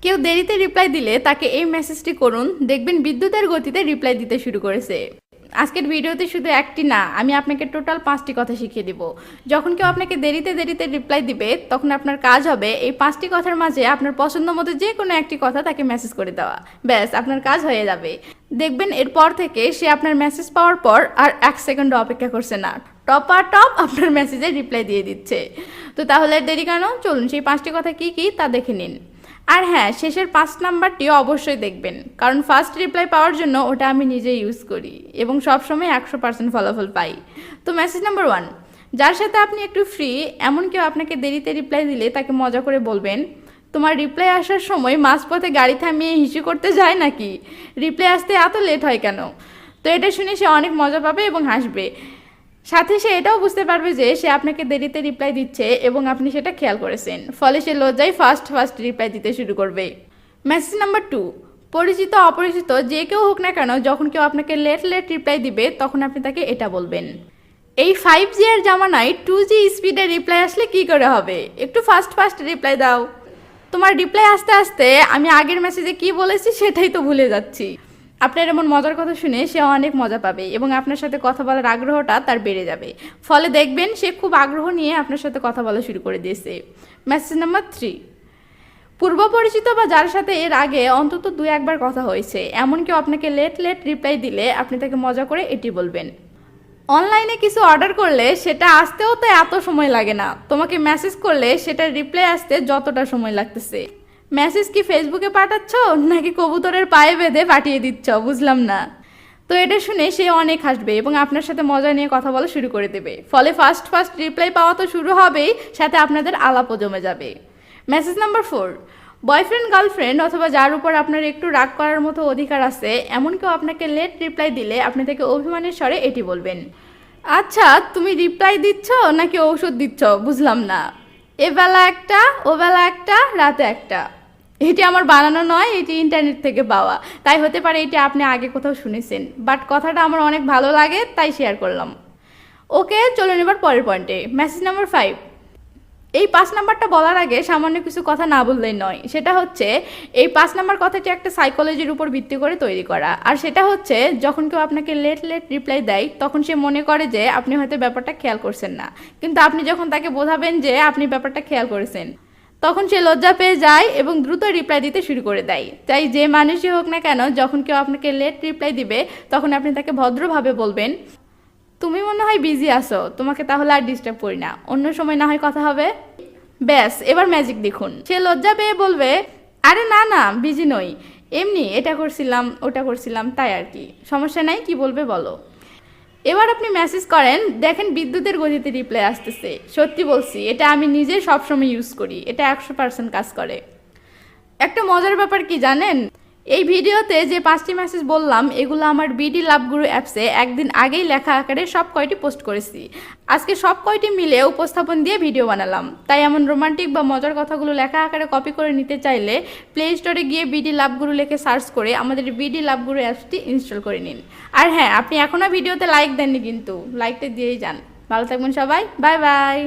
কেউ দেরিতে রিপ্লাই দিলে তাকে এই মেসেজটি করুন, দেখবেন বিদ্যুতের গতিতে রিপ্লাই দিতে শুরু করেছে। আজকের ভিডিওতে শুধু একটি না, আমি আপনাকে টোটাল 5টি কথা শিখিয়ে দিব। যখন কেউ আপনাকে দেরিতে দেরিতে রিপ্লাই দিবে, তখন আপনার কাজ হবে এই 5টি কথার মাঝে আপনার পছন্দ মতো যে কোনো একটি কথা তাকে মেসেজ করে দেওয়া। ব্যাস, আপনার কাজ হয়ে যাবে। দেখবেন এরপর থেকে সে আপনার মেসেজ পাওয়ার পর আর 1 সেকেন্ড অপেক্ষা করছে না, টপ আপনার মেসেজে রিপ্লাই দিয়ে দিচ্ছে। তো তাহলে দেরি কেন? চলুন সেই 5টি কথা কি কি তা দেখে নিন। আর হ্যাঁ, শেষের 5 নাম্বারটিও অবশ্যই দেখবেন, কারণ ফার্স্ট রিপ্লাই পাওয়ার জন্য ওটা আমি নিজে ইউজ করি এবং সবসময় 100% ফলাফল পাই। তো মেসেজ নাম্বার 1, যার সাথে আপনি একটু ফ্রি এমন কেউ আপনাকে দেরিতে রিপ্লাই দিলে তাকে মজা করে বলবেন, তোমার রিপ্লাই আসার সময় মাঝপথে গাড়ি থামিয়ে হিসু করতে যায় নাকি? রিপ্লাই আসতে এত লেট হয় কেন? তো এটা শুনে সে অনেক মজা পাবে এবং হাসবে। সাথে সে এটাও বুঝতে পারবে যে সে আপনাকে দেরিতে রিপ্লাই দিচ্ছে এবং আপনি সেটা খেয়াল করেছেন, ফলে সে লজ্জায় ফার্স্ট রিপ্লাই দিতে শুরু করবে। মেসেজ নাম্বার 2, পরিচিত অপরিচিত যে কেউ হোক না কেন, যখন কেউ আপনাকে লেট রিপ্লাই দিবে তখন আপনি তাকে এটা বলবেন, এই 5G এর জামানায় 2G স্পিডে রিপ্লাই আসলে কি করে হবে? একটু ফাস্ট রিপ্লাই দাও। তোমার রিপ্লাই আসতে আসতে আমি আগের মেসেজে কি বলেছি সেটাই তো ভুলে যাচ্ছি। আপনার এমন মজার কথা শুনে সে অনেক মজা পাবে এবং আপনার সাথে কথা বলার আগ্রহটা তার বেড়ে যাবে, ফলে দেখবেন সে খুব আগ্রহ নিয়ে আপনার সাথে কথা বলা শুরু করে দিয়েছে। মেসেজ নাম্বার 3, পূর্ব পরিচিত বা যার সাথে এর আগে অন্তত 2-1 বার কথা হয়েছে এমন কেউ আপনাকে লেট রিপ্লাই দিলে আপনি তাকে মজা করে এটি বলবেন, অনলাইনে কিছু অর্ডার করলে সেটা আসতেও তো এত সময় লাগে না, তোমাকে মেসেজ করলে সেটার রিপ্লাই আসতে যতটা সময় লাগতেছে। মেসেজ কি ফেসবুকে পাঠাচ্ছ নাকি কবুতরের পায়ে বেঁধে পাঠিয়ে দিচ্ছ? বুঝলাম না। তো এটা শুনে সে অনেক হাসবে এবং আপনার সাথে মজা নিয়ে কথা বলা শুরু করে দেবে, ফলে ফার্স্ট রিপ্লাই পাওয়া তো শুরু হবেই, সাথে আপনাদের আলাপও জমে যাবে। মেসেজ নাম্বার 4, বয়ফ্রেন্ড গার্লফ্রেন্ড অথবা যার উপর আপনার একটু রাগ করার মতো অধিকার আছে এমন কেউ আপনাকে লেট রিপ্লাই দিলে আপনি তাকে অভিমানের স্বরে এটি বলবেন, আচ্ছা তুমি রিপ্লাই দিচ্ছ নাকি ঔষধ দিচ্ছ? বুঝলাম না। এবেলা একটা, ওবেলা একটা, রাতে একটা। এটি আমার বানানো নয়, এটি ইন্টারনেট থেকে পাওয়া, তাই হতে পারে এটি আপনি আগে কোথাও শুনেছেন, বাট কথাটা আমার অনেক ভালো লাগে তাই শেয়ার করলাম। ওকে, চলুন এবার পরের পয়েন্টে। মেসেজ নাম্বার 5, এই 5 নাম্বারটা বলার আগে সামান্য কিছু কথা না বললেই নয়। সেটা হচ্ছে এই 5 নাম্বার কথাটি একটা সাইকোলজির উপর ভিত্তি করে তৈরি করা, আর সেটা হচ্ছে যখন কেউ আপনাকে লেট রিপ্লাই দেয় তখন সে মনে করে যে আপনি হয়তো ব্যাপারটা খেয়াল করছেন না, কিন্তু আপনি যখন তাকে বোঝাবেন যে আপনি ব্যাপারটা খেয়াল করেছেন তখন সে লজ্জা পেয়ে যায় এবং দ্রুত রিপ্লাই দিতে শুরু করে দেয়। তাই যে মানুষই হোক না কেন, যখন কেউ আপনাকে লেট রিপ্লাই দিবে তখন আপনি তাকে ভদ্রভাবে বলবেন, তুমি মনে হয় বিজি আছো, তোমাকে তাহলে আর ডিস্টার্ব করি না, অন্য সময় না হয় কথা হবে। ব্যাস, এবার ম্যাজিক দেখুন। সে লজ্জা পেয়ে বলবে, আরে না বিজি নই, এমনি এটা করছিলাম ওটা করছিলাম তাই আর কি, সমস্যা নাই, কি বলবে বলো। এবার আপনি মেসেজ করেন, দেখেন বিদ্যুতের গতিতে রিপ্লাই আসতেছে। সত্যি বলছি, এটা আমি নিজে সবসময় ইউজ করি, এটা 100% কাজ করে। একটা মজার ব্যাপার কি জানেন, এই ভিডিওতে যে 5টি মেসেজ বললাম এগুলো আমার বিডি লাভগুরু অ্যাপসে একদিন আগেই লেখা আকারে সব কয়টি পোস্ট করেছি। আজকে সব কয়টি মিলে উপস্থাপন দিয়ে ভিডিও বানালাম, তাই এমন রোমান্টিক বা মজার কথাগুলো লেখা আকারে কপি করে নিতে চাইলে প্লে স্টোরে গিয়ে বিডি লাভগুরু লিখে সার্চ করে আমাদের বিডি লাভগুরু অ্যাপসটি ইনস্টল করে নিন। আর হ্যাঁ, আপনি এখনও ভিডিওতে লাইক দেননি কিন্তু লাইকটা দিয়েই যান। ভালো থাকবেন সবাই, বাই বাই।